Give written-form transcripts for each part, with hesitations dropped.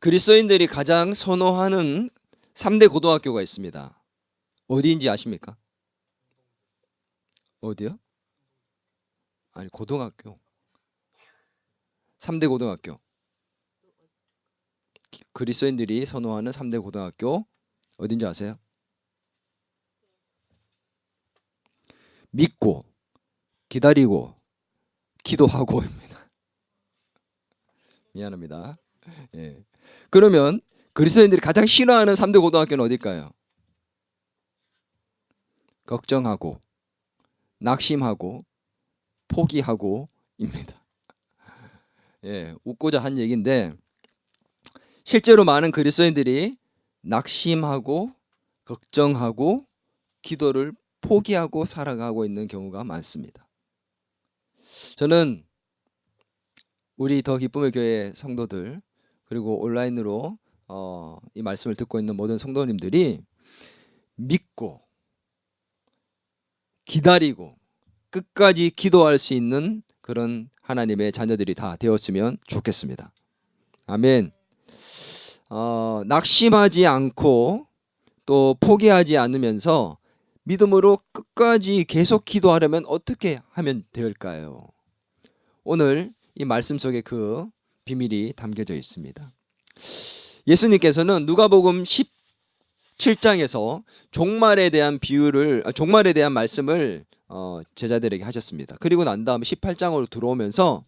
그리스도인들이 가장 선호하는 3대 고등학교가 있습니다. 어디인지 아십니까? 어디요? 아니, 고등학교. 3대 고등학교. 그리스도인들이 선호하는 3대 고등학교 어딘지 아세요? 믿고, 기다리고, 기도하고입니다. 미안합니다. 예. 그러면 그리스도인들이 가장 싫어하는 3대 고등학교는 어딜까요? 걱정하고, 낙심하고, 포기하고입니다. 예, 웃고자 한 얘기인데 실제로 많은 그리스도인들이 낙심하고, 걱정하고, 기도를 포기하고 살아가고 있는 경우가 많습니다. 저는 우리 더 기쁨의 교회 성도들 그리고 온라인으로 이 말씀을 듣고 있는 모든 성도님들이 믿고 기다리고 끝까지 기도할 수 있는 그런 하나님의 자녀들이 다 되었으면 좋겠습니다. 아멘. 낙심하지 않고 또 포기하지 않으면서 믿음으로 끝까지 계속 기도하려면 어떻게 하면 될까요? 오늘 이 말씀 속에 그 비밀이 담겨져 있습니다. 예수님께서는 누가복음 17장에서 종말에 대한 종말에 대한 말씀을 제자들에게 하셨습니다. 그리고 난 다음에 18장으로 들어오면서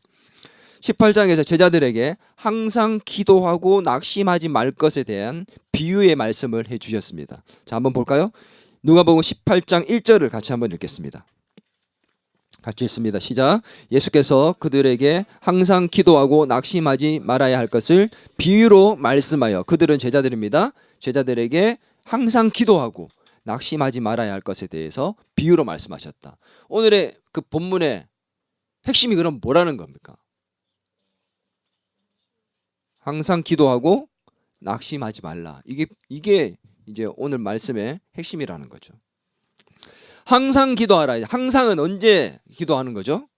18장에서 제자들에게 항상 기도하고 낙심하지 말 것에 대한 비유의 말씀을 해 주셨습니다. 자, 한번 볼까요? 누가복음 18장 1절을 같이 한번 읽겠습니다. 같이 읽습니다. 시작. 예수께서 그들에게 항상 기도하고 낙심하지 말아야 할 것을 비유로 말씀하여, 그들은 제자들입니다. 제자들에게 항상 기도하고 낙심하지 말아야 할 것에 대해서 비유로 말씀하셨다. 오늘의 그 본문의 핵심이 그럼 뭐라는 겁니까? 항상 기도하고 낙심하지 말라. 이게 이제 오늘 말씀의 핵심이라는 거죠. 항상 기도하라. 항상은 언제 기도하는 거죠?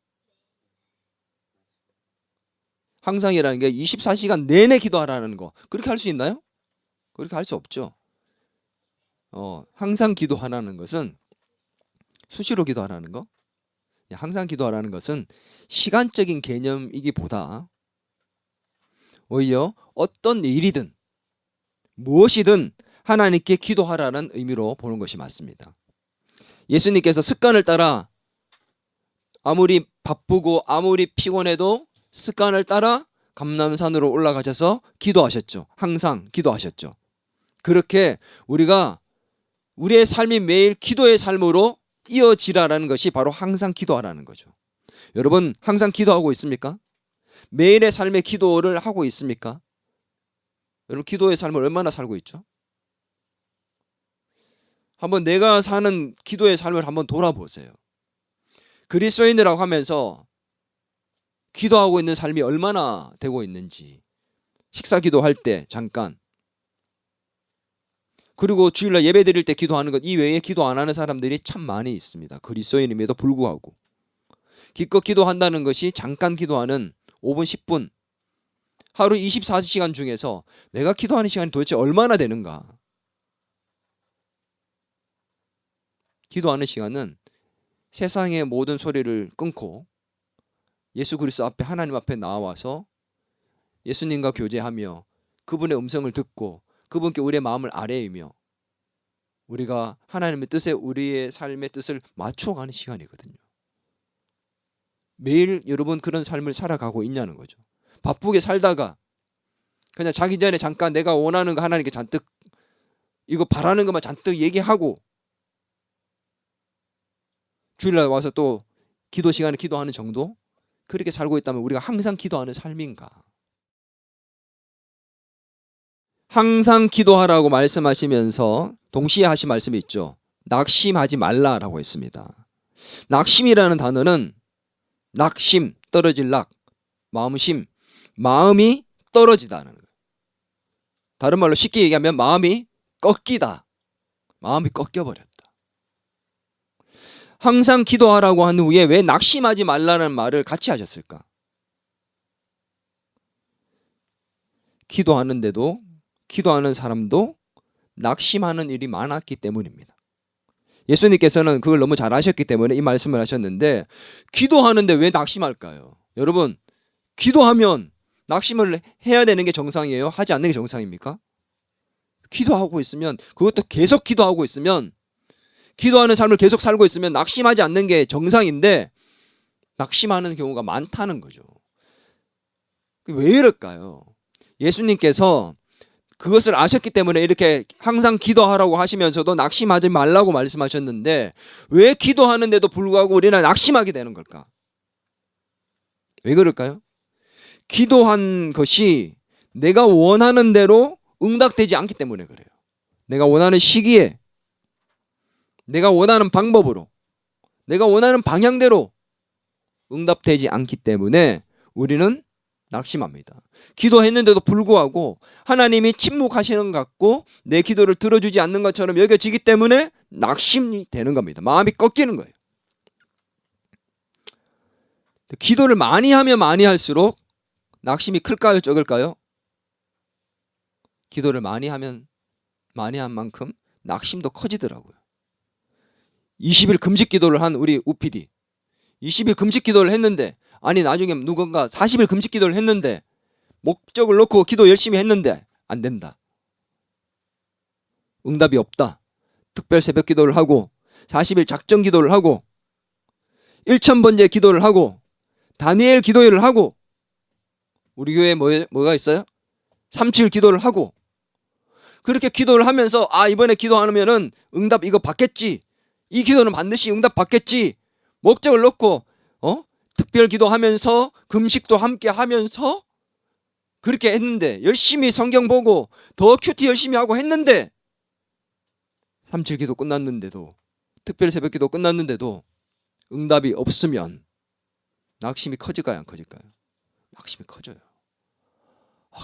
항상이라는 게 24시간 내내 기도하라는 거. 그렇게 할 수 있나요? 그렇게 할 수 없죠. 항상 기도하라는 것은 수시로 기도하라는 거. 항상 기도하라는 것은 시간적인 개념이기보다 오히려 어떤 일이든 무엇이든 하나님께 기도하라는 의미로 보는 것이 맞습니다. 예수님께서 습관을 따라 아무리 바쁘고 아무리 피곤해도 습관을 따라 감람산으로 올라가셔서 기도하셨죠. 항상 기도하셨죠. 그렇게 우리가 우리의 삶이 매일 기도의 삶으로 이어지라는 것이 바로 항상 기도하라는 거죠. 여러분 항상 기도하고 있습니까? 매일의 삶의 기도를 하고 있습니까? 여러분 기도의 삶을 얼마나 살고 있죠? 한번 내가 사는 기도의 삶을 한번 돌아보세요. 그리스도인이라고 하면서 기도하고 있는 삶이 얼마나 되고 있는지, 식사 기도할 때 잠깐, 그리고 주일날 예배 드릴 때 기도하는 것 이외에 기도 안 하는 사람들이 참 많이 있습니다. 그리스도인임에도 불구하고 기껏 기도한다는 것이 잠깐 기도하는 5분 10분, 하루 24시간 중에서 내가 기도하는 시간이 도대체 얼마나 되는가? 기도하는 시간은 세상의 모든 소리를 끊고 예수 그리스도 앞에, 하나님 앞에 나와서 예수님과 교제하며 그분의 음성을 듣고 그분께 우리의 마음을 아뢰이며 우리가 하나님의 뜻에 우리의 삶의 뜻을 맞춰가는 시간이거든요. 매일 여러분 그런 삶을 살아가고 있냐는 거죠. 바쁘게 살다가 그냥 자기 전에 잠깐 내가 원하는 거 하나님께 잔뜩 이거 바라는 것만 잔뜩 얘기하고 주일날 와서 또 기도 시간에 기도하는 정도? 그렇게 살고 있다면 우리가 항상 기도하는 삶인가? 항상 기도하라고 말씀하시면서 동시에 하신 말씀이 있죠. 낙심하지 말라라고 했습니다. 낙심이라는 단어는 낙심, 떨어질 낙, 마음심, 마음이 떨어지다는 거예요. 다른 말로 쉽게 얘기하면 마음이 꺾이다. 마음이 꺾여버렸다. 항상 기도하라고 한 후에 왜 낙심하지 말라는 말을 같이 하셨을까? 기도하는데도 기도하는 사람도 낙심하는 일이 많았기 때문입니다. 예수님께서는 그걸 너무 잘 아셨기 때문에 이 말씀을 하셨는데 기도하는데 왜 낙심할까요? 여러분, 기도하면 낙심을 해야 되는 게 정상이에요? 하지 않는 게 정상입니까? 기도하고 있으면, 그것도 계속 기도하고 있으면, 기도하는 삶을 계속 살고 있으면 낙심하지 않는 게 정상인데 낙심하는 경우가 많다는 거죠. 왜 이럴까요? 예수님께서 그것을 아셨기 때문에 이렇게 항상 기도하라고 하시면서도 낙심하지 말라고 말씀하셨는데 왜 기도하는데도 불구하고 우리는 낙심하게 되는 걸까? 왜 그럴까요? 기도한 것이 내가 원하는 대로 응답되지 않기 때문에 그래요. 내가 원하는 시기에, 내가 원하는 방법으로, 내가 원하는 방향대로 응답되지 않기 때문에 우리는 낙심합니다. 기도했는데도 불구하고 하나님이 침묵하시는 것 같고 내 기도를 들어주지 않는 것처럼 여겨지기 때문에 낙심이 되는 겁니다. 마음이 꺾이는 거예요. 기도를 많이 하면 많이 할수록 낙심이 클까요? 적을까요? 기도를 많이 하면 많이 한 만큼 낙심도 커지더라고요. 20일 금식 기도를 한 우리 우PD 20일 금식 기도를 했는데, 아니 나중에 누군가 40일 금식 기도를 했는데 목적을 놓고 기도 열심히 했는데 안 된다, 응답이 없다. 특별 새벽 기도를 하고 40일 작정 기도를 하고 1000번째 기도를 하고 다니엘 기도회를 하고 우리 교회에 뭐가 있어요? 37 기도를 하고 그렇게 기도를 하면서 이번에 기도하면은 응답 이거 받겠지, 이 기도는 반드시 응답 받겠지 목적을 놓고 특별 기도하면서 금식도 함께 하면서 그렇게 했는데, 열심히 성경 보고 더 큐티 열심히 하고 했는데 37 기도 끝났는데도, 특별 새벽 기도 끝났는데도 응답이 없으면 낙심이 커질까요? 안 커질까요? 낙심이 커져요.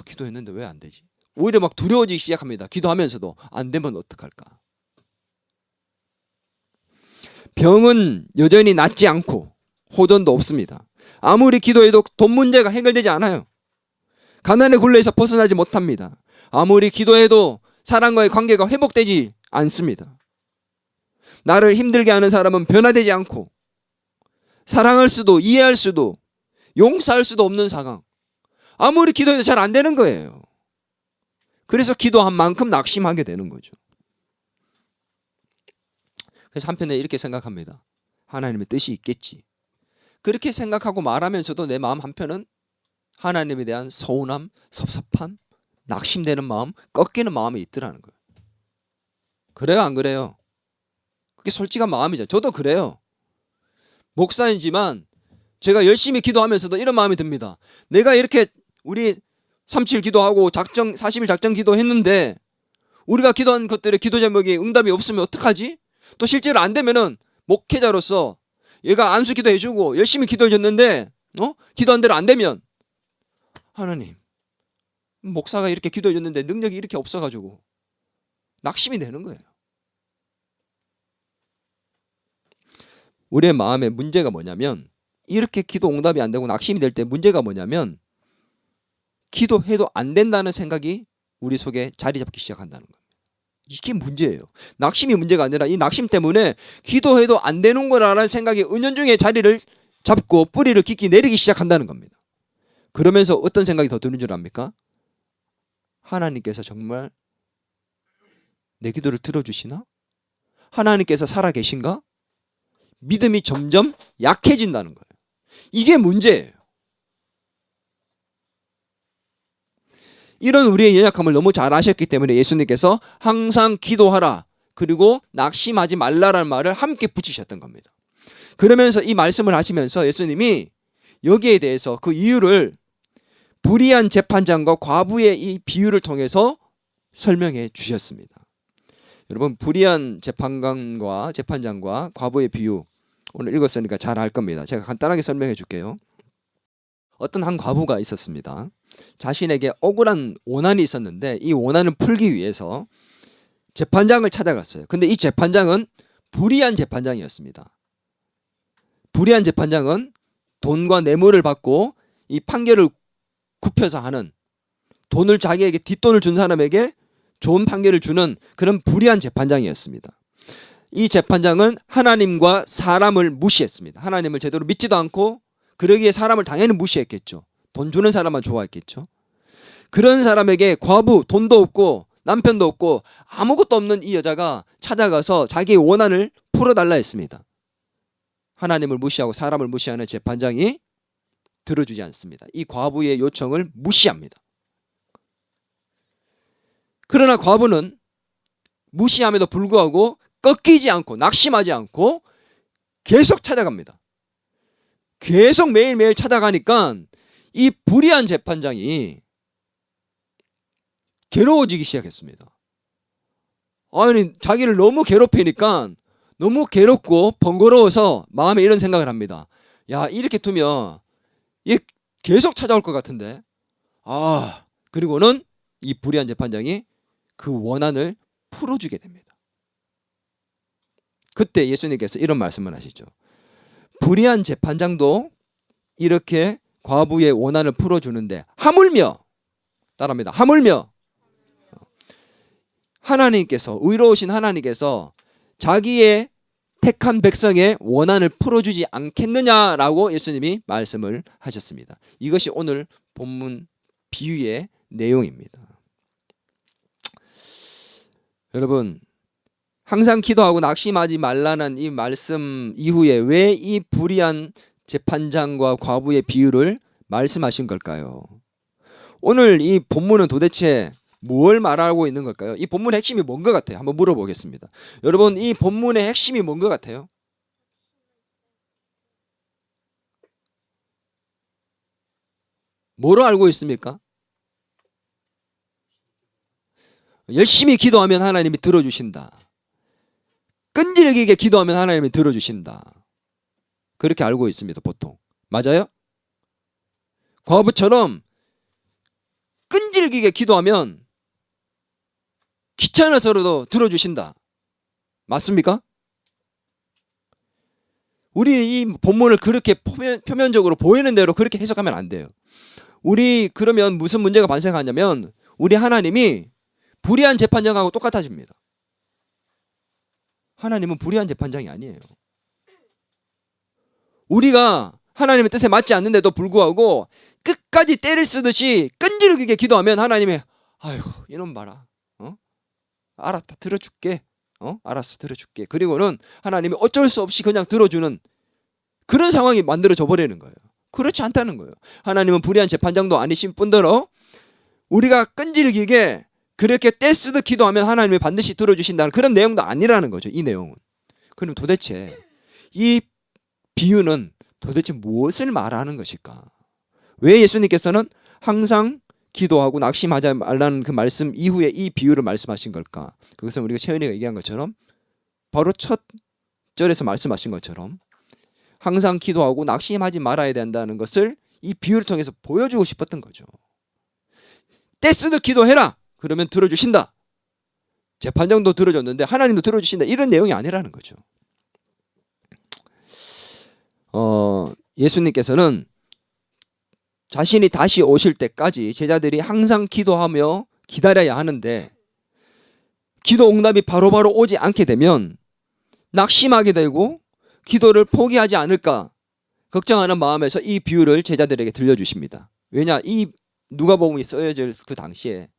기도했는데 왜 안 되지? 오히려 막 두려워지기 시작합니다. 기도하면서도 안 되면 어떡할까? 병은 여전히 낫지 않고 호전도 없습니다. 아무리 기도해도 돈 문제가 해결되지 않아요. 가난의 굴레에서 벗어나지 못합니다. 아무리 기도해도 사람과의 관계가 회복되지 않습니다. 나를 힘들게 하는 사람은 변화되지 않고 사랑할 수도 이해할 수도 용서할 수도 없는 상황. 아무리 기도해도 잘 안 되는 거예요. 그래서 기도한 만큼 낙심하게 되는 거죠. 그래서 한편에 이렇게 생각합니다. 하나님의 뜻이 있겠지. 그렇게 생각하고 말하면서도 내 마음 한편은 하나님에 대한 서운함, 섭섭함, 낙심되는 마음, 꺾이는 마음이 있더라는 거예요. 그래요, 안 그래요? 그게 솔직한 마음이죠. 저도 그래요. 목사이지만 제가 열심히 기도하면서도 이런 마음이 듭니다. 내가 이렇게 우리 37 기도하고 40일 작정 기도했는데 우리가 기도한 것들의 기도 제목이 응답이 없으면 어떡하지? 또 실제로 안 되면은 목회자로서 얘가 안수 기도해주고 열심히 기도해줬는데 기도한 대로 안 되면, 하나님, 목사가 이렇게 기도해줬는데 능력이 이렇게 없어가지고 낙심이 되는 거예요. 우리의 마음의 문제가 뭐냐면, 이렇게 기도 응답이 안 되고 낙심이 될 때 문제가 뭐냐면 기도해도 안 된다는 생각이 우리 속에 자리 잡기 시작한다는 거예요. 이게 문제예요. 낙심이 문제가 아니라 이 낙심 때문에 기도해도 안 되는 거라는 생각이 은연중에 자리를 잡고 뿌리를 깊이 내리기 시작한다는 겁니다. 그러면서 어떤 생각이 더 드는 줄 압니까? 하나님께서 정말 내 기도를 들어주시나? 하나님께서 살아계신가? 믿음이 점점 약해진다는 거예요. 이게 문제예요. 이런 우리의 연약함을 너무 잘 아셨기 때문에 예수님께서 항상 기도하라, 그리고 낙심하지 말라라는 말을 함께 붙이셨던 겁니다. 그러면서 이 말씀을 하시면서 예수님이 여기에 대해서 그 이유를 불의한 재판장과 과부의 이 비유를 통해서 설명해 주셨습니다. 여러분, 불의한 재판장과 과부의 비유 오늘 읽었으니까 잘 알 겁니다. 제가 간단하게 설명해 줄게요. 어떤 한 과부가 있었습니다. 자신에게 억울한 원한이 있었는데 이 원한을 풀기 위해서 재판장을 찾아갔어요. 근데 이 재판장은 불의한 재판장이었습니다. 불의한 재판장은 돈과 뇌물을 받고 이 판결을 굽혀서 하는 돈을 자기에게 뒷돈을 준 사람에게 좋은 판결을 주는 그런 불의한 재판장이었습니다. 이 재판장은 하나님과 사람을 무시했습니다. 하나님을 제대로 믿지도 않고 그러기에 사람을 당연히 무시했겠죠. 돈 주는 사람만 좋아했겠죠. 그런 사람에게 과부, 돈도 없고 남편도 없고 아무것도 없는 이 여자가 찾아가서 자기의 원한을 풀어달라 했습니다. 하나님을 무시하고 사람을 무시하는 재판장이 들어주지 않습니다. 이 과부의 요청을 무시합니다. 그러나 과부는 무시함에도 불구하고 꺾이지 않고 낙심하지 않고 계속 찾아갑니다. 계속 매일매일 찾아가니까 이 불의한 재판장이 괴로워지기 시작했습니다. 아니, 자기를 너무 괴롭히니까 너무 괴롭고 번거로워서 마음에 이런 생각을 합니다. 야, 이렇게 두면 얘 계속 찾아올 것 같은데. 그리고는 이 불의한 재판장이 그 원한을 풀어주게 됩니다. 그때 예수님께서 이런 말씀을 하시죠. 불의한 재판장도 이렇게 과부의 원한을 풀어주는데 하물며, 따라합니다. 하물며 하나님께서, 의로우신 하나님께서 자기의 택한 백성의 원한을 풀어주지 않겠느냐라고 예수님이 말씀을 하셨습니다. 이것이 오늘 본문 비유의 내용입니다. 여러분, 항상 기도하고 낙심하지 말라는 이 말씀 이후에 왜 이 불의한 재판장과 과부의 비유를 말씀하신 걸까요? 오늘 이 본문은 도대체 뭘 말하고 있는 걸까요? 이 본문의 핵심이 뭔 것 같아요? 한번 물어보겠습니다. 여러분, 이 본문의 핵심이 뭔 것 같아요? 뭐로 알고 있습니까? 열심히 기도하면 하나님이 들어주신다. 끈질기게 기도하면 하나님이 들어주신다. 그렇게 알고 있습니다, 보통. 맞아요? 과부처럼 끈질기게 기도하면 귀찮아서라도 들어주신다. 맞습니까? 우리 이 본문을 그렇게 표면적으로 보이는 대로 그렇게 해석하면 안 돼요. 우리 그러면 무슨 문제가 발생하냐면 우리 하나님이 불의한 재판장하고 똑같아집니다. 하나님은 불의한 재판장이 아니에요. 우리가 하나님의 뜻에 맞지 않는데도 불구하고 끝까지 때를 쓰듯이 끈질기게 기도하면 하나님이 아이고 이놈 봐라. 알았다, 들어줄게. 알았어, 들어줄게. 그리고는 하나님이 어쩔 수 없이 그냥 들어주는 그런 상황이 만들어져 버리는 거예요. 그렇지 않다는 거예요. 하나님은 불의한 재판장도 아니신 뿐더러 우리가 끈질기게 그렇게 떼쓰듯 기도하면 하나님이 반드시 들어주신다는 그런 내용도 아니라는 거죠. 이 내용은. 그럼 도대체 이 비유는 도대체 무엇을 말하는 것일까? 왜 예수님께서는 항상 기도하고 낙심하지 말라는 그 말씀 이후에 이 비유를 말씀하신 걸까? 그것은 우리가 채은이가 얘기한 것처럼 바로 첫 절에서 말씀하신 것처럼 항상 기도하고 낙심하지 말아야 된다는 것을 이 비유를 통해서 보여주고 싶었던 거죠. 떼쓰듯 기도해라. 그러면 들어주신다. 재판장도 들어줬는데 하나님도 들어주신다. 이런 내용이 아니라는 거죠. 예수님께서는 자신이 다시 오실 때까지 제자들이 항상 기도하며 기다려야 하는데 기도 응답이 바로바로 오지 않게 되면 낙심하게 되고 기도를 포기하지 않을까 걱정하는 마음에서 이 비유를 제자들에게 들려주십니다. 왜냐? 이 누가복음이 쓰여질 그 당시에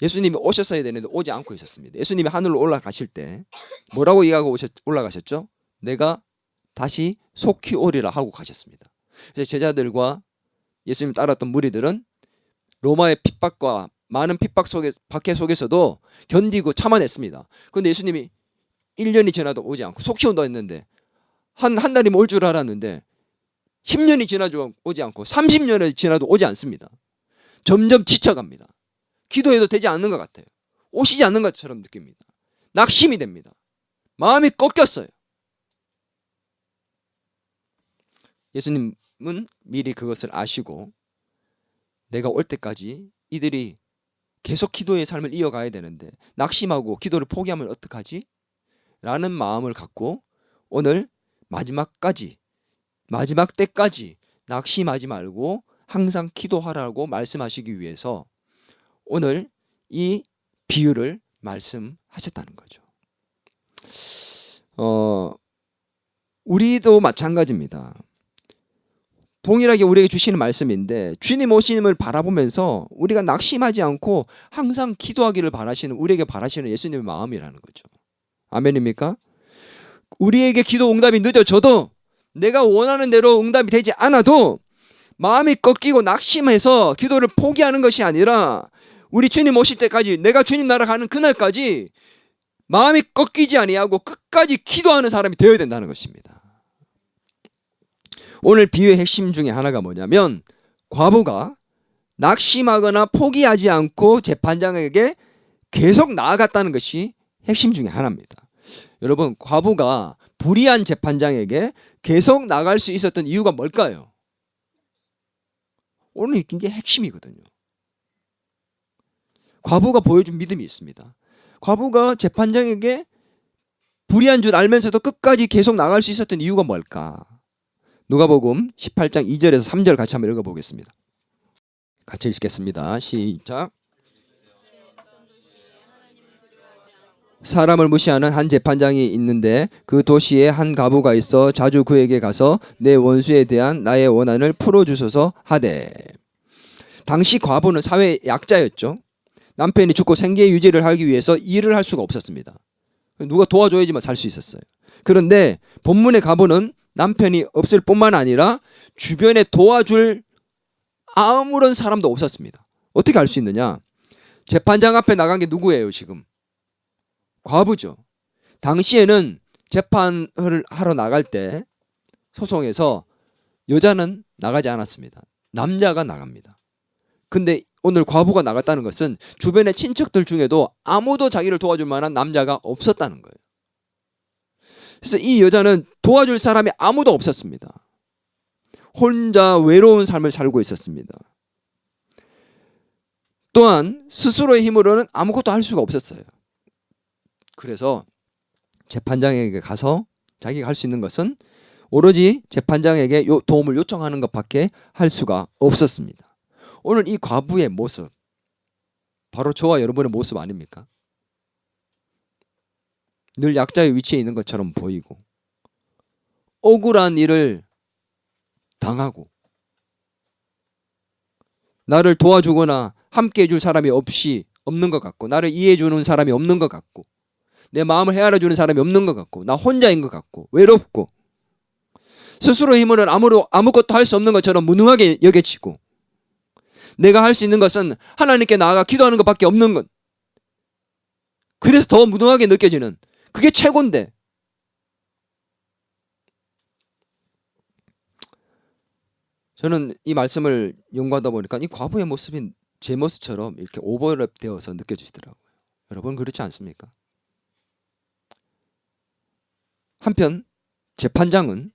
예수님이 오셨어야 되는데 오지 않고 있었습니다. 예수님이 하늘로 올라가실 때 뭐라고 얘기하고 올라가셨죠? 내가 다시 속히 오리라 하고 가셨습니다. 그래서 제자들과 예수님 따랐던 무리들은 로마의 핍박과 많은 핍박 박해 속에서도 견디고 참아냈습니다. 그런데 예수님이 1년이 지나도 오지 않고 속히 온다 했는데 한 달이면 올 줄 알았는데 10년이 지나도 오지 않고 30년이 지나도 오지 않습니다. 점점 지쳐갑니다. 기도해도 되지 않는 것 같아요. 오시지 않는 것처럼 느낍니다. 낙심이 됩니다. 마음이 꺾였어요. 예수님은 미리 그것을 아시고 내가 올 때까지 이들이 계속 기도의 삶을 이어가야 되는데 낙심하고 기도를 포기하면 어떡하지? 라는 마음을 갖고 오늘 마지막 때까지 낙심하지 말고 항상 기도하라고 말씀하시기 위해서 오늘 이 비유를 말씀하셨다는 거죠. 우리도 마찬가지입니다. 동일하게 우리에게 주시는 말씀인데 주님 오심을 바라보면서 우리가 낙심하지 않고 항상 기도하기를 바라시는, 우리에게 바라시는 예수님의 마음이라는 거죠. 아멘입니까? 우리에게 기도 응답이 늦어져도, 내가 원하는 대로 응답이 되지 않아도 마음이 꺾이고 낙심해서 기도를 포기하는 것이 아니라 우리 주님 오실 때까지, 내가 주님 나라 가는 그날까지 마음이 꺾이지 아니하고 끝까지 기도하는 사람이 되어야 된다는 것입니다. 오늘 비유의 핵심 중에 하나가 뭐냐면, 과부가 낙심하거나 포기하지 않고 재판장에게 계속 나아갔다는 것이 핵심 중에 하나입니다. 여러분, 과부가 불의한 재판장에게 계속 나갈 수 있었던 이유가 뭘까요? 오늘 이게 핵심이거든요. 과부가 보여준 믿음이 있습니다. 과부가 재판장에게 불의한 줄 알면서도 끝까지 계속 나갈 수 있었던 이유가 뭘까? 누가복음 18장 2절에서 3절 같이 한번 읽어보겠습니다. 같이 읽겠습니다. 시작. 사람을 무시하는 한 재판장이 있는데 그 도시에 한 과부가 있어 자주 그에게 가서 내 원수에 대한 나의 원한을 풀어주소서 하되. 당시 과부는 사회 약자였죠. 남편이 죽고 생계 유지를 하기 위해서 일을 할 수가 없었습니다. 누가 도와줘야지만 살 수 있었어요. 그런데 본문의 과부는 남편이 없을 뿐만 아니라 주변에 도와줄 아무런 사람도 없었습니다. 어떻게 알 수 있느냐? 재판장 앞에 나간 게 누구예요 지금? 과부죠. 당시에는 재판을 하러 나갈 때 소송에서 여자는 나가지 않았습니다. 남자가 나갑니다. 근데 오늘 과부가 나갔다는 것은 주변의 친척들 중에도 아무도 자기를 도와줄 만한 남자가 없었다는 거예요. 그래서 이 여자는 도와줄 사람이 아무도 없었습니다. 혼자 외로운 삶을 살고 있었습니다. 또한 스스로의 힘으로는 아무것도 할 수가 없었어요. 그래서 재판장에게 가서 자기가 할 수 있는 것은 오로지 재판장에게 도움을 요청하는 것밖에 할 수가 없었습니다. 오늘 이 과부의 모습, 바로 저와 여러분의 모습 아닙니까? 늘 약자의 위치에 있는 것처럼 보이고 억울한 일을 당하고 나를 도와주거나 함께 해줄 사람이 없는 것 같고, 나를 이해해주는 사람이 없는 것 같고, 내 마음을 헤아려주는 사람이 없는 것 같고, 나 혼자인 것 같고, 외롭고, 스스로 힘으로는 아무것도 할 수 없는 것처럼 무능하게 여겨지고, 내가 할 수 있는 것은 하나님께 나아가 기도하는 것밖에 없는 것, 그래서 더 무능하게 느껴지는, 그게 최고인데, 저는 이 말씀을 연구하다 보니까 이 과부의 모습이 제 모습처럼 이렇게 오버랩되어서 느껴지더라고요. 여러분 그렇지 않습니까? 한편 재판장은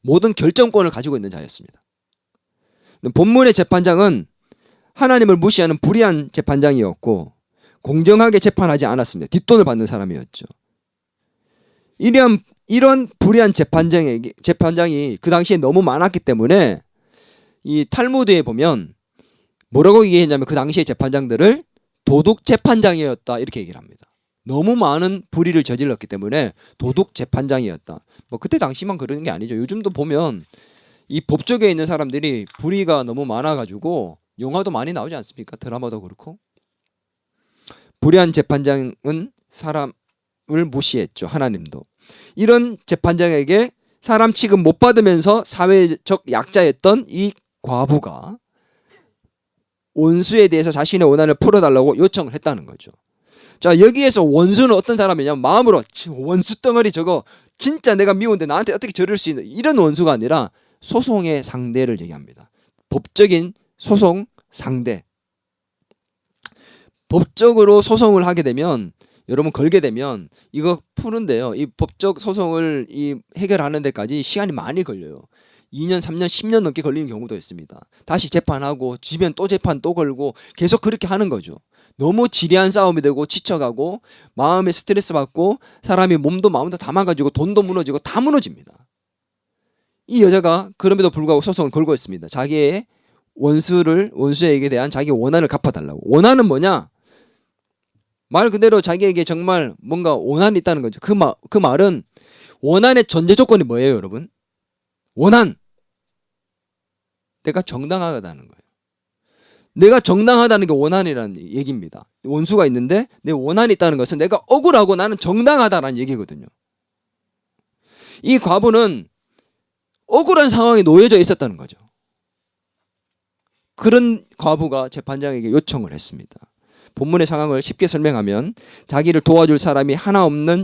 모든 결정권을 가지고 있는 자였습니다. 본문의 재판장은 하나님을 무시하는 불의한 재판장이었고 공정하게 재판하지 않았습니다. 뒷돈을 받는 사람이었죠. 이런 불의한 재판장이 그 당시에 너무 많았기 때문에 이 탈무드에 보면 뭐라고 얘기했냐면 그 당시의 재판장들을 도둑 재판장이었다 이렇게 얘기를 합니다. 너무 많은 불의를 저질렀기 때문에 도둑 재판장이었다. 뭐 그때 당시만 그러는 게 아니죠. 요즘도 보면 이 법조계에 있는 사람들이 불의가 너무 많아가지고 영화도 많이 나오지 않습니까? 드라마도 그렇고. 불의한 재판장은 사람을 무시했죠. 하나님도. 이런 재판장에게 사람 취급 못 받으면서 사회적 약자였던 이 과부가 원수에 대해서 자신의 원한을 풀어달라고 요청을 했다는 거죠. 자, 여기에서 원수는 어떤 사람이냐면 마음으로 원수 덩어리 저거 진짜 내가 미운데 나한테 어떻게 저럴 수 있는, 이런 원수가 아니라 소송의 상대를 얘기합니다. 법적인 소송 상대. 법적으로 소송을 하게 되면, 여러분 걸게 되면 이거 푸는데요, 이 법적 소송을 해결하는 데까지 시간이 많이 걸려요. 2년, 3년, 10년 넘게 걸리는 경우도 있습니다. 다시 재판하고 지면 또 재판 또 걸고 계속 그렇게 하는 거죠. 너무 지리한 싸움이 되고 지쳐가고 마음에 스트레스 받고 사람이 몸도 마음도 다 망가지고 돈도 무너지고 다 무너집니다. 이 여자가 그럼에도 불구하고 소송을 걸고 있습니다. 자기의 원수에게 대한 자기 원한을 갚아달라고. 원한은 뭐냐? 말 그대로 자기에게 정말 뭔가 원한이 있다는 거죠. 그 말은 원한의 전제 조건이 뭐예요, 여러분? 원한. 내가 정당하다는 거예요. 내가 정당하다는 게 원한이라는 얘기입니다. 원수가 있는데 내 원한이 있다는 것은 내가 억울하고 나는 정당하다라는 얘기거든요. 이 과부는 억울한 상황에 놓여져 있었다는 거죠. 그런 과부가 재판장에게 요청을 했습니다. 본문의 상황을 쉽게 설명하면 자기를 도와줄 사람이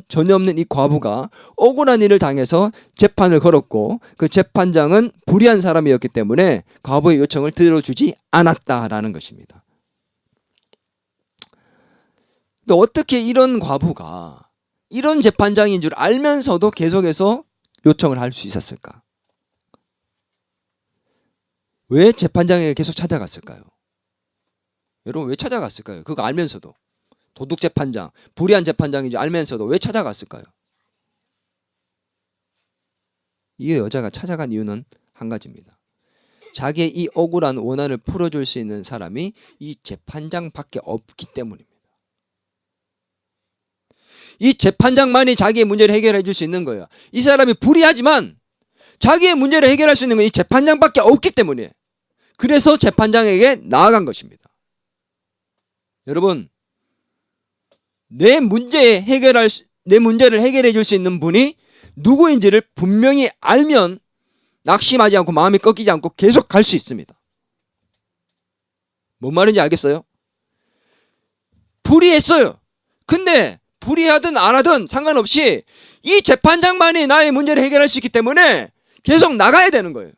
전혀 없는 이 과부가 억울한 일을 당해서 재판을 걸었고 그 재판장은 불의한 사람이었기 때문에 과부의 요청을 들어주지 않았다라는 것입니다. 근데 어떻게 이런 과부가 이런 재판장인 줄 알면서도 계속해서 요청을 할 수 있었을까? 왜 재판장에게 계속 찾아갔을까요? 여러분 왜 찾아갔을까요? 그거 알면서도. 도둑 재판장, 불의한 재판장인지 알면서도 왜 찾아갔을까요? 이 여자가 찾아간 이유는 한 가지입니다. 자기의 이 억울한 원한을 풀어줄 수 있는 사람이 이 재판장밖에 없기 때문입니다. 이 재판장만이 자기의 문제를 해결해 줄 수 있는 거예요. 이 사람이 불의하지만 자기의 문제를 해결할 수 있는 건 이 재판장밖에 없기 때문이에요. 그래서 재판장에게 나아간 것입니다. 여러분, 내 문제를 해결해 줄 수 있는 분이 누구인지를 분명히 알면 낙심하지 않고 마음이 꺾이지 않고 계속 갈 수 있습니다. 뭔 말인지 알겠어요? 불의했어요. 근데 불의하든 안 하든 상관없이 이 재판장만이 나의 문제를 해결할 수 있기 때문에 계속 나가야 되는 거예요.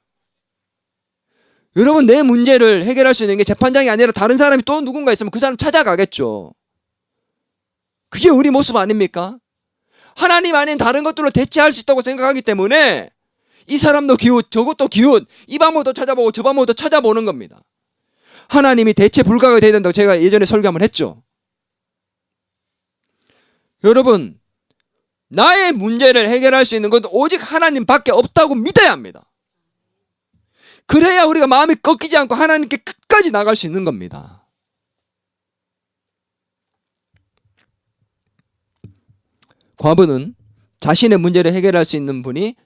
여러분, 내 문제를 해결할 수 있는 게 재판장이 아니라 다른 사람이 또 누군가 있으면 그 사람 찾아가겠죠. 그게 우리 모습 아닙니까? 하나님 아닌 다른 것들로 대체할 수 있다고 생각하기 때문에 이 사람도 기웃, 저것도 기웃, 이 방법도 찾아보고 저 방법도 찾아보는 겁니다. 하나님이 대체 불가가 돼야 된다고 제가 예전에 설교 한번 했죠. 여러분, 나의 문제를 해결할 수 있는 건 오직 하나님밖에 없다고 믿어야 합니다. 그래야 우리가 마음이 꺾이지 않고 하나님께 끝까지 나갈 수 있는 겁니다. 과부는 자신의 문제를 해결할 수 있는 분이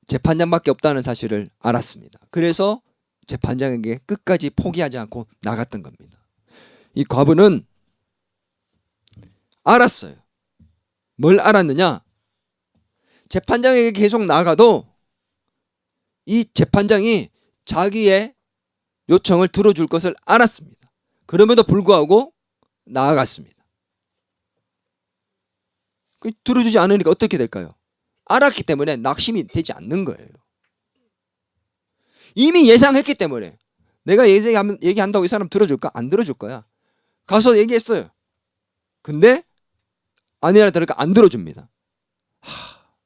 재판장밖에 없다는 사실을 알았습니다. 그래서 재판장에게 끝까지 포기하지 않고 나갔던 겁니다. 이 과부는 알았어요. 뭘 알았느냐? 재판장에게 계속 나가도 이 재판장이 자기의 요청을 들어줄 것을 알았습니다. 그럼에도 불구하고 나아갔습니다. 들어주지 않으니까 어떻게 될까요? 알았기 때문에 낙심이 되지 않는 거예요. 이미 예상했기 때문에 내가 얘기한다고 이 사람 들어줄까? 안 들어줄 거야. 가서 얘기했어요. 근데 아니라 다를까 안 들어줍니다.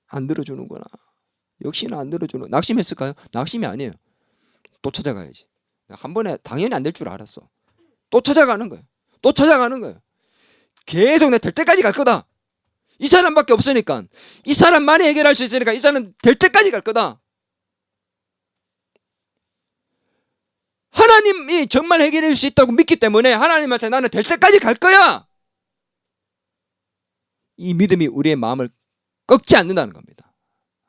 안 들어주는구나. 역시나 안 들어주는. 낙심했을까요? 낙심이 아니에요. 또 찾아가야지. 한 번에 당연히 안 될 줄 알았어. 또 찾아가는 거예요. 또 찾아가는 거예요. 계속 내 될 때까지 갈 거다. 이 사람밖에 없으니까, 이 사람만이 해결할 수 있으니까 이 사람 될 때까지 갈 거다. 하나님이 정말 해결해 줄 수 있다고 믿기 때문에 하나님한테 나는 될 때까지 갈 거야. 이 믿음이 우리의 마음을 꺾지 않는다는 겁니다.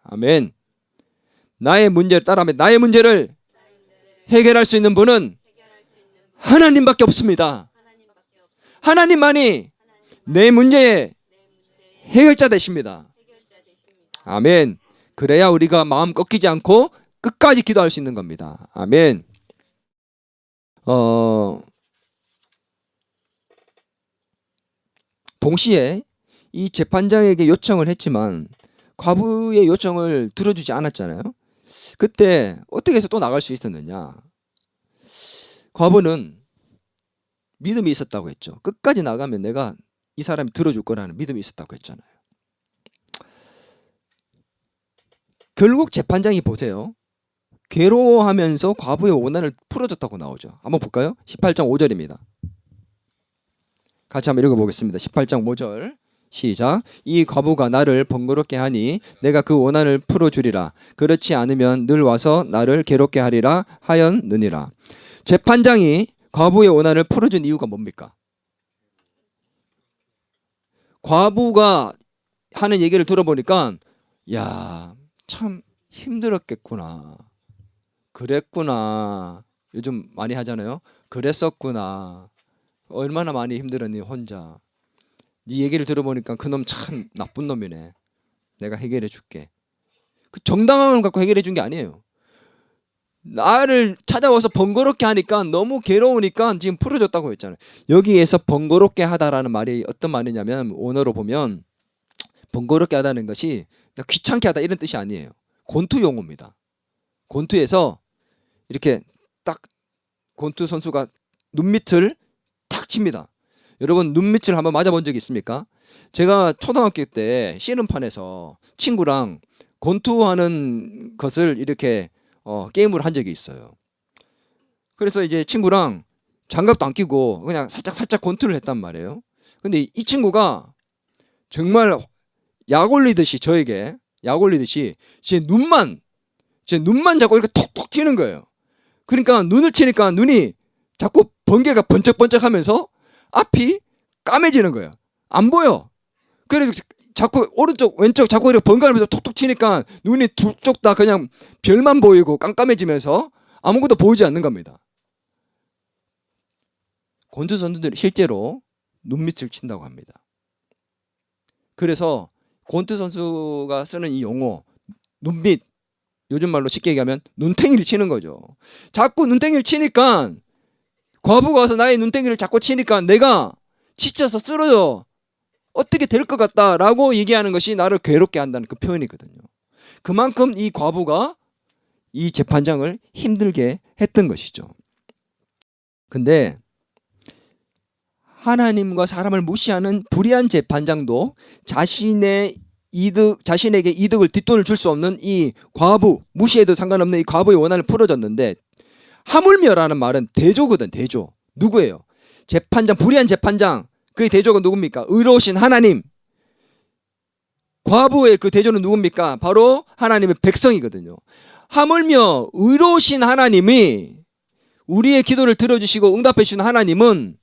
아멘. 나의 문제를 따라하면 나의 문제를 해결할 수 있는 분은 하나님밖에 없습니다. 하나님만이 내 문제의 해결자 되십니다. 아멘. 그래야 우리가 마음 꺾이지 않고 끝까지 기도할 수 있는 겁니다. 아멘. 동시에 이 재판장에게 요청을 했지만 과부의 요청을 들어주지 않았잖아요. 그때 어떻게 해서 또 나갈 수 있었느냐? 과부는 믿음이 있었다고 했죠. 끝까지 나가면 내가 이 사람이 들어줄 거라는 믿음이 있었다고 했잖아요. 결국 재판장이 보세요. 괴로워하면서 과부의 원한을 풀어줬다고 나오죠. 한번 볼까요? 18장 5절입니다. 같이 한번 읽어보겠습니다. 18장 5절 시작. 이 과부가 나를 번거롭게 하니 내가 그 원한을 풀어주리라. 그렇지 않으면 늘 와서 나를 괴롭게 하리라 하였느니라. 재판장이 과부의 원한을 풀어준 이유가 뭡니까? 과부가 하는 얘기를 들어보니까 야, 참 힘들었겠구나. 그랬구나. 요즘 많이 하잖아요. 그랬었구나. 얼마나 많이 힘들었니 혼자. 네 얘기를 들어보니까 그놈 참 나쁜 놈이네. 내가 해결해 줄게. 그 정당함을 갖고 해결해 준 게 아니에요. 나를 찾아와서 번거롭게 하니까 너무 괴로우니까 지금 풀어줬다고 했잖아요. 여기에서 번거롭게 하다라는 말이 어떤 말이냐면 원어로 보면 번거롭게 하다는 것이 귀찮게 하다 이런 뜻이 아니에요. 권투 용어입니다. 권투에서 이렇게 딱 권투 선수가 눈밑을 탁 칩니다. 여러분 눈밑을 한번 맞아본 적이 있습니까? 제가 초등학교 때 씨름판에서 친구랑 권투하는 것을 이렇게 게임을 한 적이 있어요. 그래서 이제 친구랑 장갑도 안 끼고 그냥 살짝 권투를 했단 말이에요. 근데 이 친구가 정말 약 올리듯이 저에게 약 올리듯이 제 눈만 자꾸 이렇게 톡톡 치는 거예요. 그러니까 눈을 치니까 눈이 자꾸 번개가 번쩍번쩍하면서 앞이 까매지는 거예요. 안 보여. 그래서 자꾸 오른쪽 왼쪽 자꾸 이렇게 번갈아가면서 톡톡 치니까 눈이 두 쪽 다 그냥 별만 보이고 깜깜해지면서 아무것도 보이지 않는 겁니다. 권투 선수들이 실제로 눈밑을 친다고 합니다. 그래서 권투 선수가 쓰는 이 용어 눈밑, 요즘 말로 쉽게 얘기하면 눈탱이를 치는 거죠. 자꾸 눈탱이를 치니까 과부가 와서 나의 눈탱이를 자꾸 치니까 내가 지쳐서 쓰러져 어떻게 될 것 같다라고 얘기하는 것이 나를 괴롭게 한다는 그 표현이거든요. 그만큼 이 과부가 이 재판장을 힘들게 했던 것이죠. 근데 하나님과 사람을 무시하는 불의한 재판장도 자신에게 이득을 뒷돈을 줄 수 없는 이 과부, 무시해도 상관없는 이 과부의 원한을 풀어줬는데, 하물며라는 말은 대조거든. 대조. 누구예요? 재판장, 불의한 재판장. 그의 대조가 누굽니까? 의로우신 하나님. 과부의 그 대조는 누굽니까? 바로 하나님의 백성이거든요. 하물며 의로우신 하나님이 우리의 기도를 들어주시고 응답해 주시는 하나님은,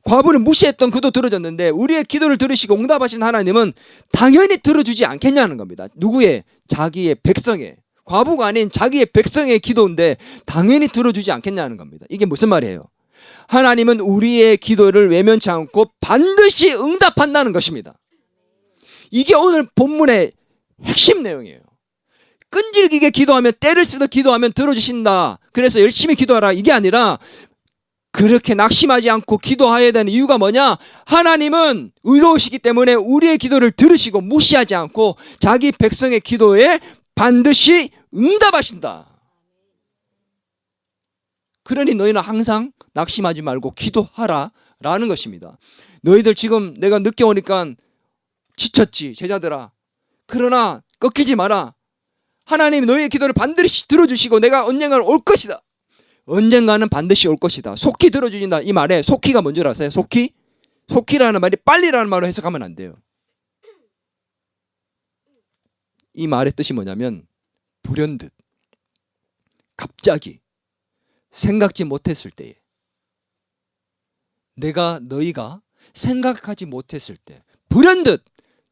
과부를 무시했던 그도 들어줬는데 우리의 기도를 들으시고 응답하신 하나님은 당연히 들어주지 않겠냐는 겁니다. 누구의? 자기의 백성의, 과부가 아닌 자기의 백성의 기도인데 당연히 들어주지 않겠냐는 겁니다. 이게 무슨 말이에요? 하나님은 우리의 기도를 외면치 않고 반드시 응답한다는 것입니다. 이게 오늘 본문의 핵심 내용이에요. 끈질기게 기도하면, 때를 쓰듯 기도하면 들어주신다. 그래서 열심히 기도하라. 이게 아니라 그렇게 낙심하지 않고 기도해야 되는 이유가 뭐냐? 하나님은 의로우시기 때문에 우리의 기도를 들으시고 무시하지 않고 자기 백성의 기도에 반드시 응답하신다. 그러니 너희는 항상 낙심하지 말고 기도하라 라는 것입니다. 너희들 지금 내가 늦게 오니까 지쳤지, 제자들아. 그러나 꺾이지 마라. 하나님이 너희의 기도를 반드시 들어주시고 내가 언젠가는 올 것이다. 언젠가는 반드시 올 것이다. 속히 들어주신다. 이 말에 속히가 뭔 줄 아세요? 속히? 속히라는 말이 빨리라는 말로 해석하면 안 돼요. 이 말의 뜻이 뭐냐면 불현듯, 갑자기, 생각지 못했을 때에, 너희가 생각하지 못했을 때 불현듯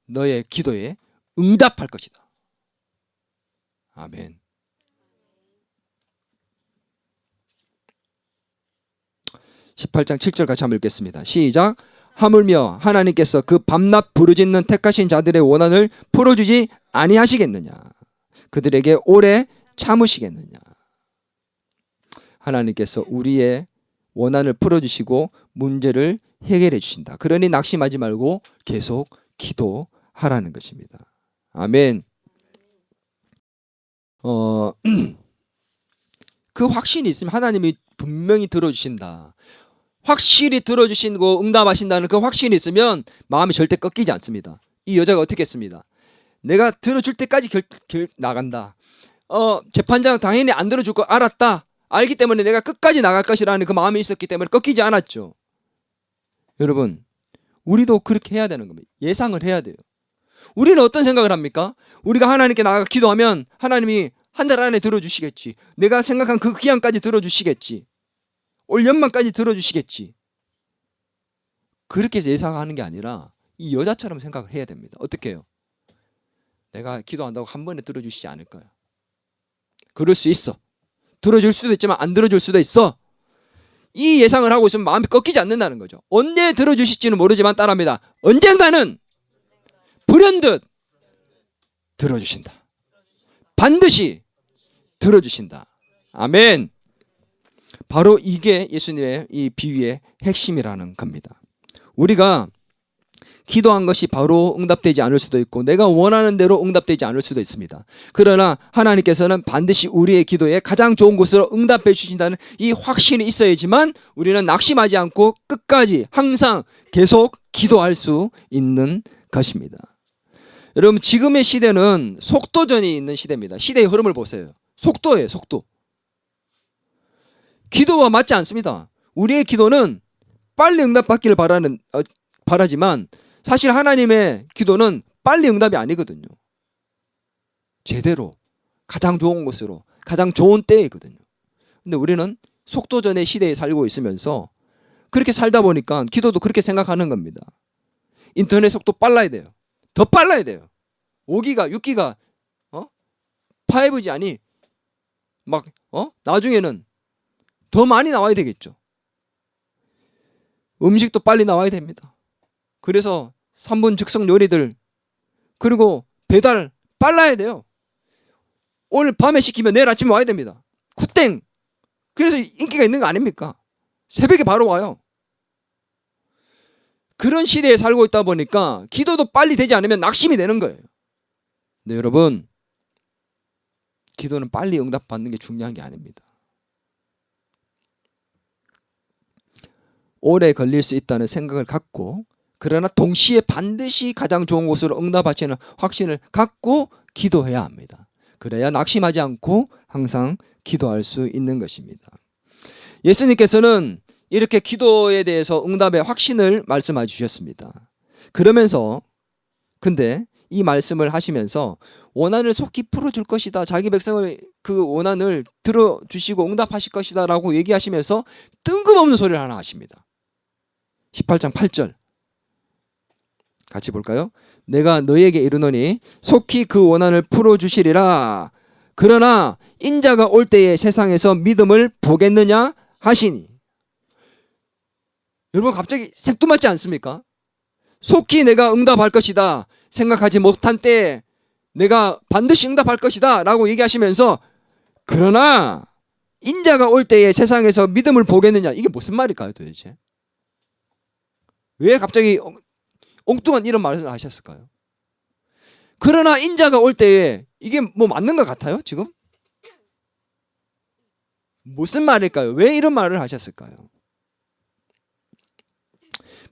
너의 기도에 응답할 것이다. 아멘. 18장 7절 같이 한번 읽겠습니다. 시작. 하물며 하나님께서 그 밤낮 부르짖는 택하신 자들의 원한을 풀어주지 아니하시겠느냐? 그들에게 오래 참으시겠느냐? 하나님께서 우리의 원한을 풀어주시고 문제를 해결해 주신다. 그러니 낙심하지 말고 계속 기도하라는 것입니다. 아멘. 그 확신이 있으면 하나님이 분명히 들어주신다. 확실히 들어주시고 응답하신다는 그 확신이 있으면 마음이 절대 꺾이지 않습니다. 이 여자가 어떻게 했습니다. 내가 들어줄 때까지 나간다. 재판장 당연히 안 들어줄 거 알았다. 알기 때문에 내가 끝까지 나갈 것이라는 그 마음이 있었기 때문에 꺾이지 않았죠. 여러분, 우리도 그렇게 해야 되는 겁니다. 예상을 해야 돼요. 우리는 어떤 생각을 합니까? 우리가 하나님께 나가 기도하면 하나님이 한 달 안에 들어주시겠지. 내가 생각한 그 기한까지 들어주시겠지. 올 연말까지 들어주시겠지. 그렇게 예상하는 게 아니라 이 여자처럼 생각을 해야 됩니다. 어떻게 해요? 내가 기도한다고 한 번에 들어주시지 않을 거야. 그럴 수 있어. 들어줄 수도 있지만 안 들어줄 수도 있어. 이 예상을 하고 있으면 마음이 꺾이지 않는다는 거죠. 언제 들어주실지는 모르지만 따라합니다. 언젠가는 불현듯 들어주신다. 반드시 들어주신다. 아멘. 바로 이게 예수님의 이 비유의 핵심이라는 겁니다. 우리가 기도한 것이 바로 응답되지 않을 수도 있고 내가 원하는 대로 응답되지 않을 수도 있습니다. 그러나 하나님께서는 반드시 우리의 기도에 가장 좋은 곳으로 응답해 주신다는 이 확신이 있어야지만 우리는 낙심하지 않고 끝까지 항상 계속 기도할 수 있는 것입니다. 여러분, 지금의 시대는 속도전이 있는 시대입니다. 시대의 흐름을 보세요. 속도예요, 속도. 기도와 맞지 않습니다. 우리의 기도는 빨리 응답받기를 바라지만 사실 하나님의 기도는 빨리 응답이 아니거든요. 제대로 가장 좋은 곳으로 가장 좋은 때이거든요. 근데 우리는 속도전의 시대에 살고 있으면서 그렇게 살다 보니까 기도도 그렇게 생각하는 겁니다. 인터넷 속도 빨라야 돼요. 더 빨라야 돼요. 5기가 6기가 5G 아니 막 나중에는 더 많이 나와야 되겠죠. 음식도 빨리 나와야 됩니다. 그래서 3분 즉석 요리들 그리고 배달 빨라야 돼요. 오늘 밤에 시키면 내일 아침에 와야 됩니다. 굿땡. 그래서 인기가 있는 거 아닙니까? 새벽에 바로 와요. 그런 시대에 살고 있다 보니까 기도도 빨리 되지 않으면 낙심이 되는 거예요. 네, 여러분, 기도는 빨리 응답받는 게 중요한 게 아닙니다. 오래 걸릴 수 있다는 생각을 갖고 그러나 동시에 반드시 가장 좋은 곳으로 응답하시는 확신을 갖고 기도해야 합니다. 그래야 낙심하지 않고 항상 기도할 수 있는 것입니다. 예수님께서는 이렇게 기도에 대해서 응답의 확신을 말씀해 주셨습니다. 그러면서 근데 이 말씀을 하시면서 원한을 속히 풀어줄 것이다. 자기 백성을 그 원한을 들어주시고 응답하실 것이다 라고 얘기하시면서 뜬금없는 소리를 하나 하십니다. 18장 8절 같이 볼까요? 내가 너희에게 이르노니 속히 그 원한을 풀어주시리라. 그러나 인자가 올 때에 세상에서 믿음을 보겠느냐 하시니. 여러분, 갑자기 생뚱맞지 않습니까? 속히 내가 응답할 것이다. 생각하지 못한 때에 내가 반드시 응답할 것이다 라고 얘기하시면서 그러나 인자가 올 때에 세상에서 믿음을 보겠느냐. 이게 무슨 말일까요 도대체? 왜 갑자기 엉뚱한 이런 말을 하셨을까요? 그러나 인자가 올 때에 이게 뭐 맞는 것 같아요 지금? 무슨 말일까요? 왜 이런 말을 하셨을까요?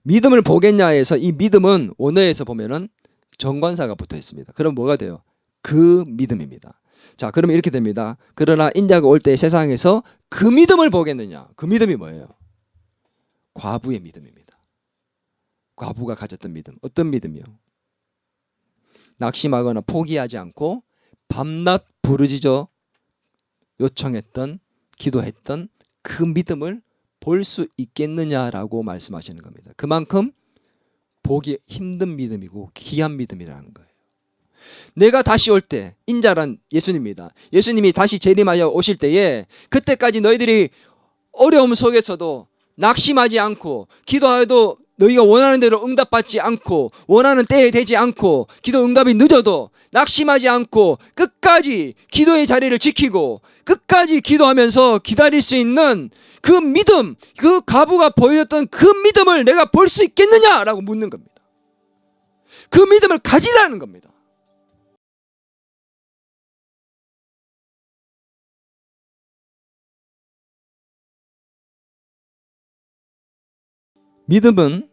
믿음을 보겠냐에서 이 믿음은 원어에서 보면은 정관사가 붙어 있습니다. 그럼 뭐가 돼요? 그 믿음입니다. 자, 그러면 이렇게 됩니다. 그러나 인자가 올 때 세상에서 그 믿음을 보겠느냐? 그 믿음이 뭐예요? 과부의 믿음입니다. 과부가 가졌던 믿음. 어떤 믿음이요? 낙심하거나 포기하지 않고 밤낮 부르짖어 요청했던 기도했던 그 믿음을 볼 수 있겠느냐라고 말씀하시는 겁니다. 그만큼 보기 힘든 믿음이고 귀한 믿음이라는 거예요. 내가 다시 올 때, 인자란 예수님입니다. 예수님이 다시 재림하여 오실 때에 그때까지 너희들이 어려움 속에서도 낙심하지 않고 기도하여도 너희가 원하는 대로 응답받지 않고 원하는 때에 되지 않고 기도 응답이 늦어도 낙심하지 않고 끝까지 기도의 자리를 지키고 끝까지 기도하면서 기다릴 수 있는 그 믿음, 그 과부가 보여줬던 그 믿음을 내가 볼 수 있겠느냐라고 묻는 겁니다. 그 믿음을 가지라는 겁니다. 믿음은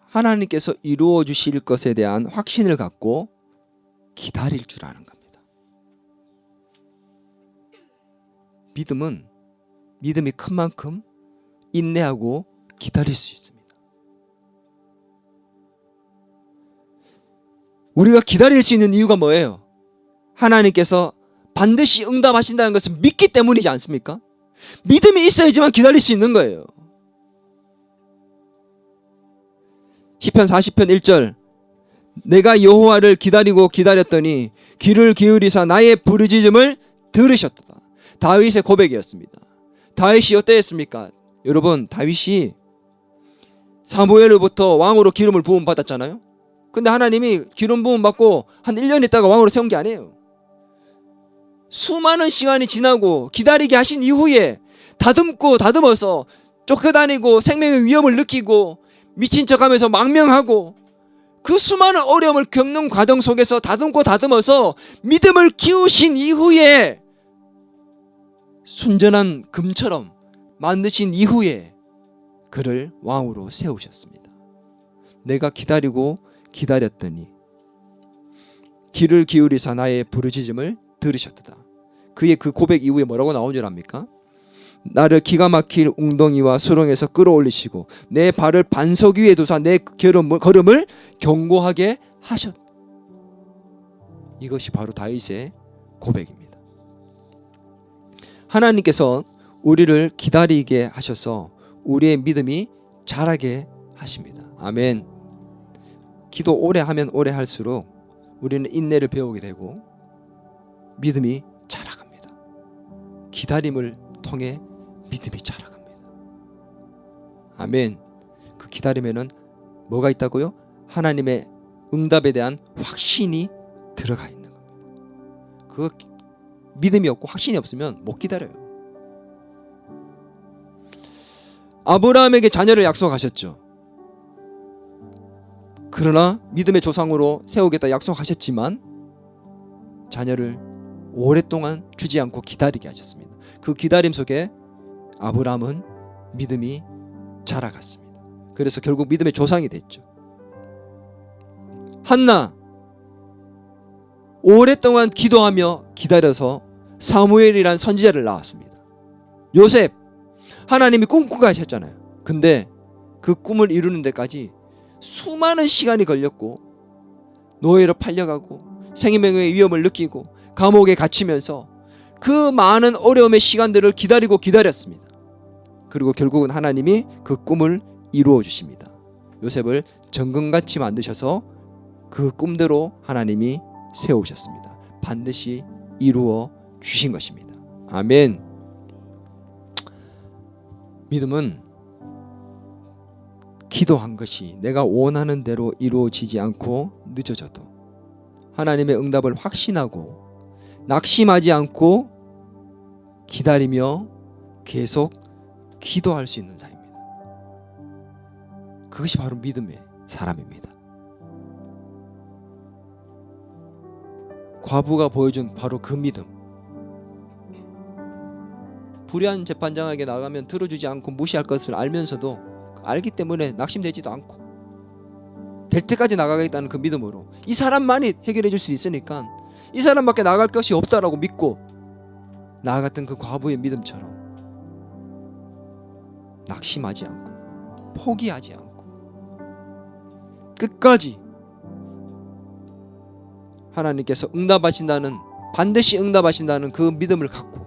하나님께서 이루어 주실 것에 대한 확신을 갖고 기다릴 줄 아는 겁니다. 믿음은 믿음이 큰 만큼 인내하고 기다릴 수 있습니다. 우리가 기다릴 수 있는 이유가 뭐예요? 하나님께서 반드시 응답하신다는 것을 믿기 때문이지 않습니까? 믿음이 있어야지만 기다릴 수 있는 거예요. 시편 40편 1절 내가 여호와를 기다리고 기다렸더니 귀를 기울이사 나의 부르짖음을 들으셨도다. 다윗의 고백이었습니다. 다윗이 어땠습니까? 여러분, 다윗이 사무엘로부터 왕으로 기름을 부음 받았잖아요. 근데 하나님이 기름 부음 받고 한 1년 있다가 왕으로 세운 게 아니에요. 수많은 시간이 지나고 기다리게 하신 이후에 다듬고 다듬어서 쫓겨다니고 생명의 위험을 느끼고 미친 척하면서 망명하고 그 수많은 어려움을 겪는 과정 속에서 다듬고 다듬어서 믿음을 키우신 이후에 순전한 금처럼 만드신 이후에 그를 왕으로 세우셨습니다. 내가 기다리고 기다렸더니 귀를 기울이사 나의 부르짖음을 들으셨도다. 그의 그 고백 이후에 뭐라고 나온 줄 압니까? 나를 기가 막힐 웅덩이와 수렁에서 끌어올리시고 내 발을 반석 위에 두사 내 걸음을 견고하게 하셨다. 이것이 바로 다윗의 고백입니다. 하나님께서 우리를 기다리게 하셔서 우리의 믿음이 자라게 하십니다. 아멘. 기도 오래 하면 오래 할수록 우리는 인내를 배우게 되고 믿음이 자라갑니다. 기다림을 통해 믿음이 자라갑니다. 아멘. 그 기다림에는 뭐가 있다고요? 하나님의 응답에 대한 확신이 들어가 있는 겁니다. 그 믿음이 없고 확신이 없으면 못 기다려요. 아브라함에게 자녀를 약속하셨죠. 그러나 믿음의 조상으로 세우겠다 약속하셨지만 자녀를 오랫동안 주지 않고 기다리게 하셨습니다. 그 기다림 속에 아브라함은 믿음이 자라갔습니다. 그래서 결국 믿음의 조상이 됐죠. 한나 오랫동안 기도하며 기다려서 사무엘이란 선지자를 낳았습니다. 요셉 하나님이 꿈꾸게 하셨잖아요. 근데 그 꿈을 이루는 데까지 수많은 시간이 걸렸고 노예로 팔려가고 생명의 위험을 느끼고 감옥에 갇히면서 그 많은 어려움의 시간들을 기다리고 기다렸습니다. 그리고 결국은 하나님이 그 꿈을 이루어 주십니다. 요셉을 정금같이 만드셔서 그 꿈대로 하나님이 세우셨습니다. 반드시 이루어 주신 것입니다. 아멘. 믿음은 기도한 것이 내가 원하는 대로 이루어지지 않고 늦어져도 하나님의 응답을 확신하고 낙심하지 않고 기다리며 계속 기도할 수 있는 자입니다. 그것이 바로 믿음의 사람입니다. 과부가 보여준 바로 그 믿음. 불의한 재판장에게 나가면 들어주지 않고 무시할 것을 알면서도 알기 때문에 낙심되지도 않고 될 때까지 나가겠다는 그 믿음으로 이 사람만이 해결해 줄 수 있으니까 이 사람밖에 나갈 것이 없다라고 믿고 나아갔던 그 과부의 믿음처럼 낙심하지 않고 포기하지 않고 끝까지 하나님께서 응답하신다는 반드시 응답하신다는 그 믿음을 갖고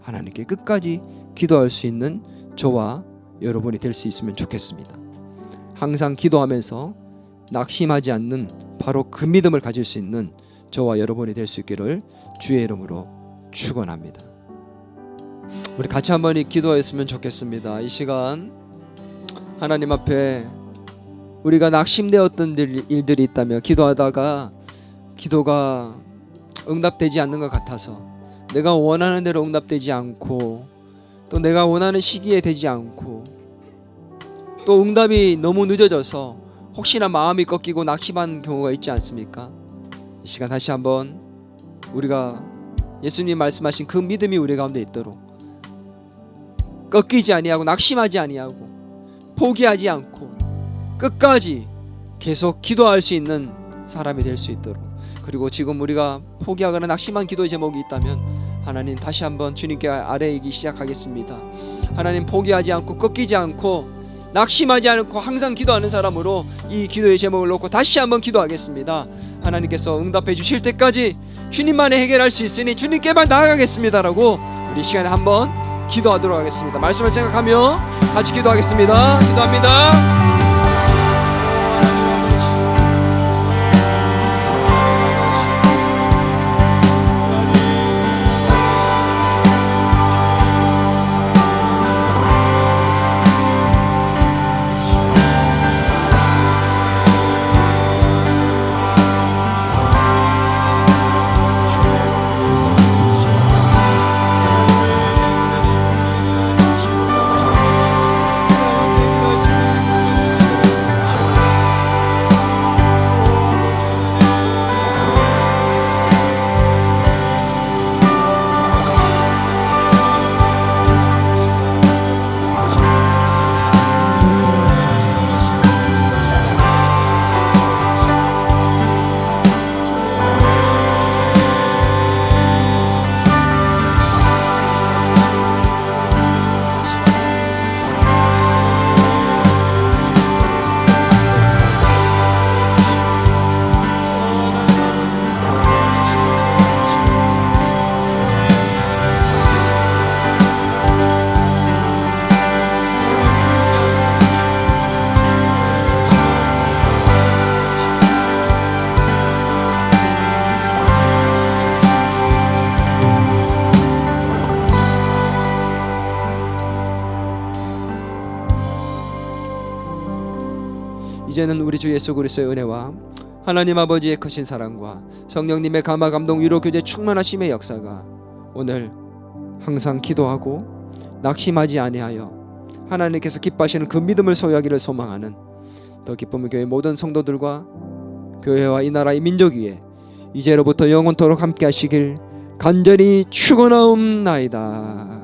하나님께 끝까지 기도할 수 있는 저와 여러분이 될 수 있으면 좋겠습니다. 항상 기도하면서 낙심하지 않는 바로 그 믿음을 가질 수 있는 저와 여러분이 될 수 있기를 주의 이름으로 축원합니다. 우리 같이 한번 기도했으면 좋겠습니다. 이 시간 하나님 앞에 우리가 낙심되었던 일들이 있다며 기도하다가 기도가 응답되지 않는 것 같아서 내가 원하는 대로 응답되지 않고 또 내가 원하는 시기에 되지 않고 또 응답이 너무 늦어져서 혹시나 마음이 꺾이고 낙심한 경우가 있지 않습니까? 이 시간 다시 한번 우리가 예수님 말씀하신 그 믿음이 우리 가운데 있도록 꺾이지 아니하고 낙심하지 아니하고 포기하지 않고 끝까지 계속 기도할 수 있는 사람이 될 수 있도록, 그리고 지금 우리가 포기하거나 낙심한 기도의 제목이 있다면 하나님 다시 한번 주님께 아뢰이기 시작하겠습니다. 하나님 포기하지 않고 꺾이지 않고 낙심하지 않고 항상 기도하는 사람으로 이 기도의 제목을 놓고 다시 한번 기도하겠습니다. 하나님께서 응답해 주실 때까지 주님만이 해결할 수 있으니 주님께만 나아가겠습니다라고 우리 시간에 한번 기도하도록 하겠습니다. 말씀을 생각하며 같이 기도하겠습니다. 기도합니다. 이제는 우리 주 예수 그리스도의 은혜와 하나님 아버지의 크신 사랑과 성령님의 감화 감동 위로 교제 충만하심의 역사가 오늘 항상 기도하고 낙심하지 아니하여 하나님께서 기뻐하시는 그 믿음을 소유하기를 소망하는 더 기쁨의 교회 모든 성도들과 교회와 이 나라의 민족 위에 이제로부터 영원토록 함께 하시길 간절히 축원하옵나이다.